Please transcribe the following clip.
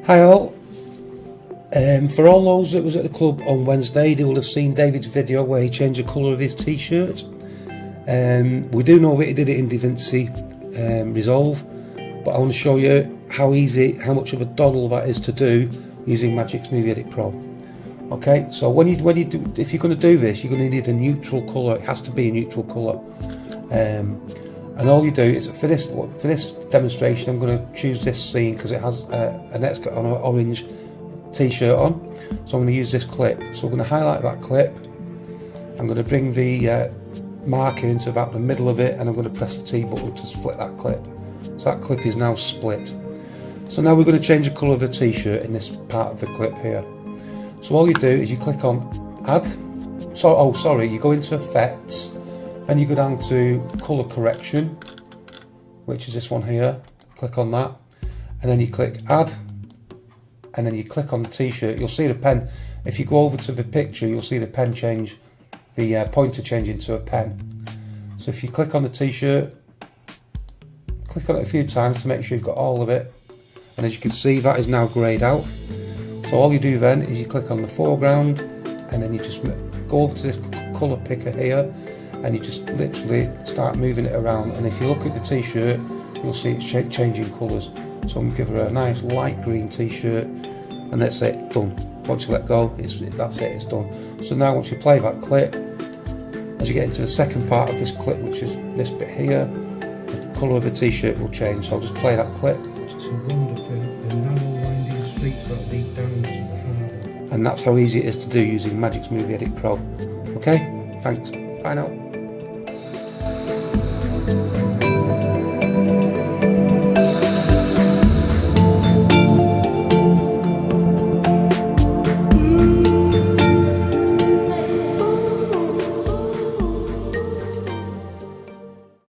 Hi all. For all those that was at the club on Wednesday, they will have seen David's video where he changed the colour of his t-shirt. We do know that he did it in DaVinci Resolve, but I want to show you how much of a doddle that is to do using Magix Movie Edit Pro. Okay, so if you're going to do this, you're going to need a neutral colour. It has to be a neutral colour. And all you do is for this demonstration, I'm going to choose this scene because it has Annette's got on an orange t-shirt on, so I'm going to use this clip. So I'm going to highlight that clip. I'm going to bring the marker into about the middle of it, and I'm going to press the T button to split that clip. So that clip is now split. So now we're going to change the colour of the t-shirt in this part of the clip here. So all you do is you click on Add. You go into Effects. Then you go down to colour correction, which is this one here. Click on that, and then you click add, and then you click on the t-shirt. You'll see the pen. If you go over to the picture, you'll see the pen change, the pointer change into a pen. So if you click on the t-shirt, click on it a few times to make sure you've got all of it, and as you can see, that is now greyed out. So all you do then is you click on the foreground, and then you just go over to this colour picker here, and you just literally start moving it around, and if you look at the t-shirt, you'll see it's changing colours. So I'm going to give her a nice light green t-shirt, and that's it, done. Once you let go, that's it, it's done. So now once you play that clip, as you get into the second part of this clip, which is this bit here, the colour of the t-shirt will change. So I'll just play that clip. It's a wonderful, the narrow winding streets that lead down to the harbour. And that's how easy it is to do using Magix Movie Edit Pro. Okay, thanks, bye now.